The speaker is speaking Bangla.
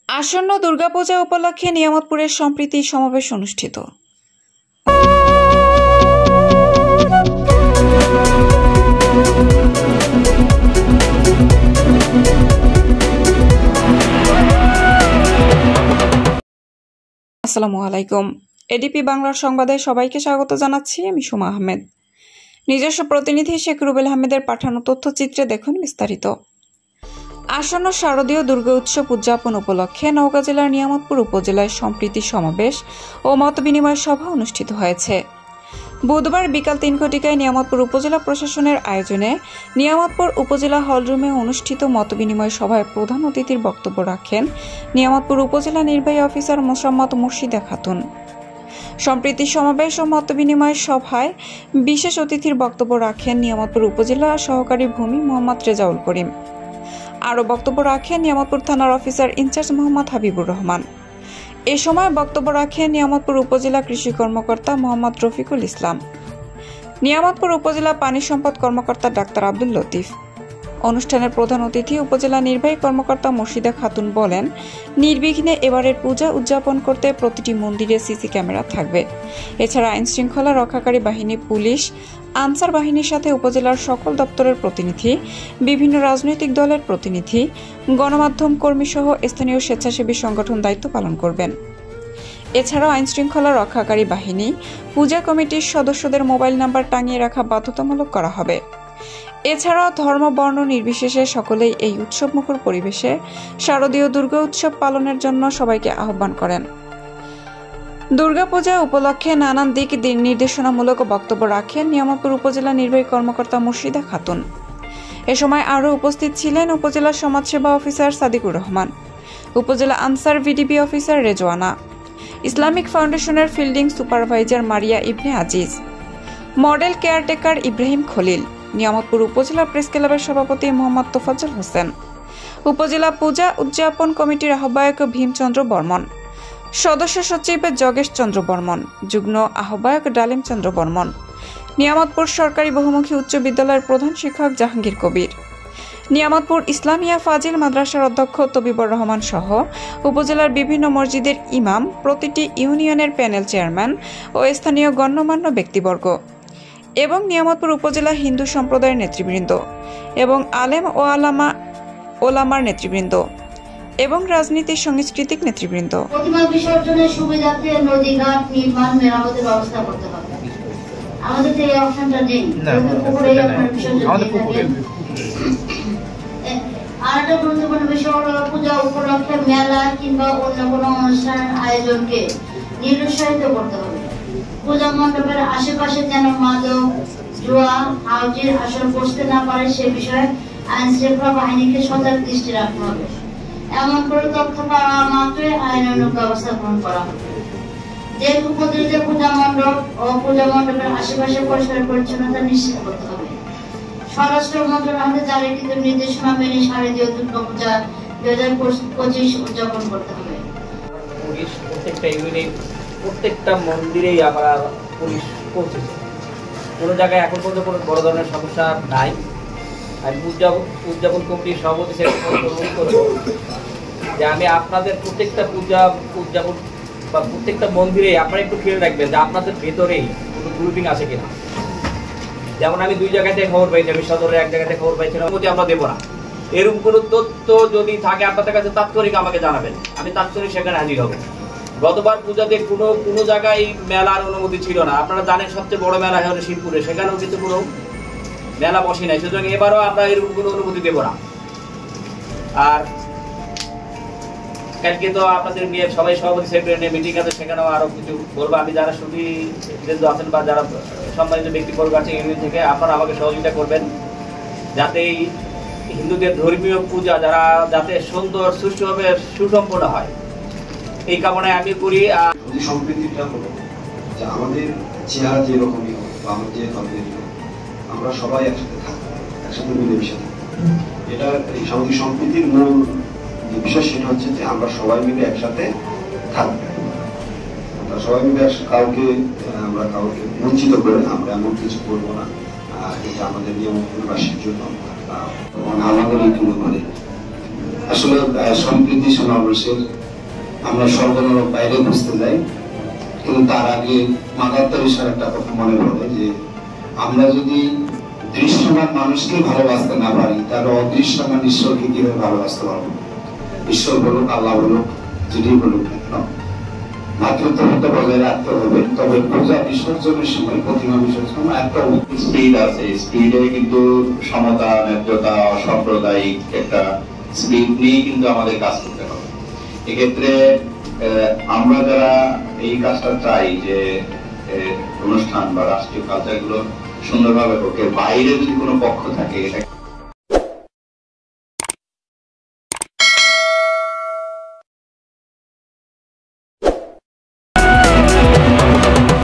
আসন্ন দুর্গাপূজা উপলক্ষে নিয়ামতপুরের সম্প্রীতি সমাবেশ অনুষ্ঠিত। আসসালামু আলাইকুম। এডিপি বাংলার সংবাদে সবাইকে স্বাগত জানাচ্ছি। আমি সুমা আহমেদ। নিজস্ব প্রতিনিধি শেখ রুবেল আহমেদের পাঠানো তথ্যচিত্রে দেখুন বিস্তারিত। আসন্ন শারদীয় দুর্গা উৎসব উদযাপন উপলক্ষে নওগাঁ জেলার নিয়ামতপুর উপজেলায় সম্প্রীতি সমাবেশ ও মতবিনিময় সভা অনুষ্ঠিত হয়েছে। বুধবার বিকাল 3 ঘটিকায় নিয়ামতপুর উপজেলা প্রশাসনের আয়োজনে নিয়ামতপুর উপজেলা হলরুমে অনুষ্ঠিত মতবিনিময় সভায় প্রধান অতিথির বক্তব্য রাখেন নিয়ামতপুর উপজেলা নির্বাহী অফিসার মোসাম্মদ মুর্শিদা খাতুন। সম্প্রীতি সমাবেশ ও মতবিনিময় সভায় বিশেষ অতিথির বক্তব্য রাখেন নিয়ামতপুর উপজেলা সহকারী ভূমি মোহাম্মদ রেজাউল করিম। আরও বক্তব্য রাখেন নিয়ামতপুর থানার অফিসার ইনচার্জ মোহাম্মদ হাবিবুর রহমান। এ সময় বক্তব্য রাখেন নিয়ামতপুর উপজেলা কৃষি কর্মকর্তা মোহাম্মদ রফিকুল ইসলাম, নিয়ামতপুর উপজেলা পানি সম্পদ কর্মকর্তা ডাক্তার আব্দুল লতিফ। অনুষ্ঠানের প্রধান অতিথি উপজেলা নির্বাহী কর্মকর্তা মুর্শিদা খাতুন বলেন, নির্বিঘ্নে এবারের পূজা উদযাপন করতে প্রতিটি মন্দিরে সিসি ক্যামেরা থাকবে। এছাড়া আইন শৃঙ্খলা রক্ষাকারী বাহিনী, পুলিশ, আনসার বাহিনীর সাথে উপজেলার সকল দপ্তরের প্রতিনিধি, বিভিন্ন রাজনৈতিক দলের প্রতিনিধি, গণমাধ্যম কর্মী সহ স্থানীয় স্বেচ্ছাসেবী সংগঠন দায়িত্ব পালন করবেন। এছাড়াও আইন শৃঙ্খলা রক্ষাকারী বাহিনী, পূজা কমিটির সদস্যদের মোবাইল নাম্বার টাঙিয়ে রাখা বাধ্যতামূলক করা হবে। এছাড়াও ধর্ম বর্ণ নির্বিশেষে সকলেই এই উৎসবমুখর পরিবেশে শারদীয় দুর্গা উৎসব পালনের জন্য সবাইকে আহ্বান করেন। দুর্গাপূজা উপলক্ষে নানান দিক নির্দেশনামূলক বক্তব্য রাখেন নিয়ামতপুর উপজেলা নির্বাহী কর্মকর্তা মুর্শিদা খাতুন। এ সময় আরও উপস্থিত ছিলেন উপজেলা সমাজসেবা অফিসার সাদিকুর রহমান, উপজেলা answer VDP officer Rezwana, Islamic ফাউন্ডেশনের ফিল্ডিং সুপারভাইজার মারিয়া ইবনে আজিজ, মডেল কেয়ারটেকার ইব্রাহিম খলিল, নিয়ামতপুর উপজেলা প্রেস ক্লাবের সভাপতি মোহাম্মদ তোফাজ্জল হোসেন, উপজেলা পূজা উদযাপন কমিটির আহ্বায়ক ভীমচন্দ্র বর্মন, সদস্য সচিব যোগেশ চন্দ্র বর্মন, যুগ্ম আহ্বায়ক ডালিম চন্দ্র বর্মন, নিয়ামতপুর সরকারি বহুমুখী উচ্চ বিদ্যালয়ের প্রধান শিক্ষক জাহাঙ্গীর কবির, নিয়ামতপুর ইসলামিয়া ফাজিল মাদ্রাসার অধ্যক্ষ তবিবর রহমান সহ উপজেলার বিভিন্ন মসজিদের ইমাম, প্রতিটি ইউনিয়নের প্যানেল চেয়ারম্যান ও স্থানীয় গণ্যমান্য ব্যক্তিবর্গ এবং নিয়ামতপুর উপজেলা হিন্দু সম্প্রদায়ের নেতৃবৃন্দ এবং আলেম ও ওলামার নেতৃবৃন্দ এবং রাজনীতির সাংস্কৃতিক নেতৃবৃন্দ। প্রতিমা বিসর্জনের সুবিধার্থে নদীঘাট নির্মাণ মেরামতের ব্যবস্থা করতে হবে। আমাদের তো এই অপশনটা নেই, পুকুরেই আপনার বিসর্জন থাকেন। আর একটা গুরুত্বপূর্ণ বিষয় হলো পূজা উপলক্ষে মেলা কিংবা অন্য কোনো অনুষ্ঠানের আয়োজনকে নিরুৎসাহিত করতে হবে। পূজা মণ্ডপের আশেপাশে যেন মাদক, জুয়া, হাউজির আসর বসতে না পারে সে বিষয়ে আইন শৃঙ্খলা বাহিনীকে সজাগ দৃষ্টি রাখতে হবে। এমন করে তথ্য পাওয়া মাত্রই আইনানুগ ব্যবস্থা গ্রহণ করা হবে। যে উপজেলাতে পূজা মণ্ডপ ও পূজা মণ্ডপের আশেপাশে পরিষ্কার পরিচ্ছন্নতা নিশ্চিত করতে হবে। স্বরাষ্ট্র মন্ত্রণালয়ের জারিকৃত নির্দেশনা মেনে শারদীয় দুর্গা পূজা 2025 উদযাপন করতে হবে। পুলিশ প্রত্যেকটা ইউনিট, প্রত্যেকটা মন্দিরেই আমরা পুলিশ পৌঁছেছে। কোনো জায়গায় এখন পর্যন্ত কোনো বড় ধরনের সমস্যা নাই। আমি উদযাপন কমিটির সভাপতি অনুরোধ করবো যে আমি আপনাদের প্রত্যেকটা পূজা উদযাপন বা প্রত্যেকটা মন্দিরে আপনারা একটু খেয়াল রাখবেন যে আপনাদের ভেতরেই কোনো গ্রুপিং আছে কিনা। যেমন আমি 2 জায়গাতে খবর পাইছি, আমি সদরের এক জায়গাতে খবর পাইছিলাম, আমরা দেবো না। এরকম কোনো তথ্য যদি থাকে আপনাদের কাছে তাৎক্ষণিক আমাকে জানাবেন, আমি তাৎক্ষণিক সেখানে হাজির হব। গতবার পূজাতে কোনো জায়গায় মেলার অনুমতি ছিল না। আপনারা জানেন সবচেয়ে বড় মেলা হলো শিবপুরে, সেখানেও কিন্তু কোনো মেলা বসে নাই। সুতরাং এবারও আমরা এরকম কোনো অনুমতি দেবো না। আর কালকে তো আপনাদের নিয়ে সবাই সভাপতি সেক্রেটারি নিয়ে মিটিং আছে, সেখানেও আরো কিছু বলবো। আমি যারা সুধীবৃন্দ আছেন বা যারা সম্মানিত ব্যক্তিবর্গ আছে ইউনিয়ন থেকে, আপনারা আমাকে সহযোগিতা করবেন যাতে এই হিন্দুদের ধর্মীয় পূজা যাতে সুন্দর সুষ্ঠুভাবে সুসম্পন্ন হয়, এই কামনায় আমি করি। সম্প্রীতিটা হলো যে আমাদের চেহারা যেরকমই হোক বা আমাদের যে ধর্মের হোক, আমরা সবাই একসাথে থাকবো, একসাথে মিলেমিশে থাকবো। এটা এই সামাজিক সম্প্রীতির মূল যে বিষয় সেটা হচ্ছে যে আমরা সবাই মিলে একসাথে থাকবো। আমরা সবাই মিলে কাউকে বঞ্চিত করে আমরা এমন কিছু করবো না যেটা আমাদের নিয়মবাসীর জন্য আমাদের এই আসলে সম্প্রীতি সমাবেশের আমরা সর্বজনের বাইরে বুঝতে যাই, কিন্তু তার আগে মাদার ইশার একটা কথা মনে পড়ে যে আমরা যদি দৃশ্যমান মানুষকে ভালোবাসতে না পারি তাহলে অদৃশ্যমান ঈশ্বরকে কিভাবে ভালোবাসতে পারবো? ঈশ্বর বলুক, আল্লাহ বলুক, যেটি বলুক না কেন, মাতৃত্বতা বজায় রাখতে হবে। তবে পূজা বিসর্জনের সময়, প্রতিমা বিসর্জনের একটা স্পিড আছে, স্পিডে কিন্তু সমতা, ন্যায্যতা, অসাম্প্রদায়িক একটা স্পিড নিয়ে কিন্তু আমাদের কাজ করতে হবে। এক্ষেত্রে আমরা যারা এই কাজটা চাই যে অনুষ্ঠান বা রাষ্ট্রীয় কালচার গুলো সুন্দরভাবে হোক, বাইরে যদি কোনো পক্ষ থাকে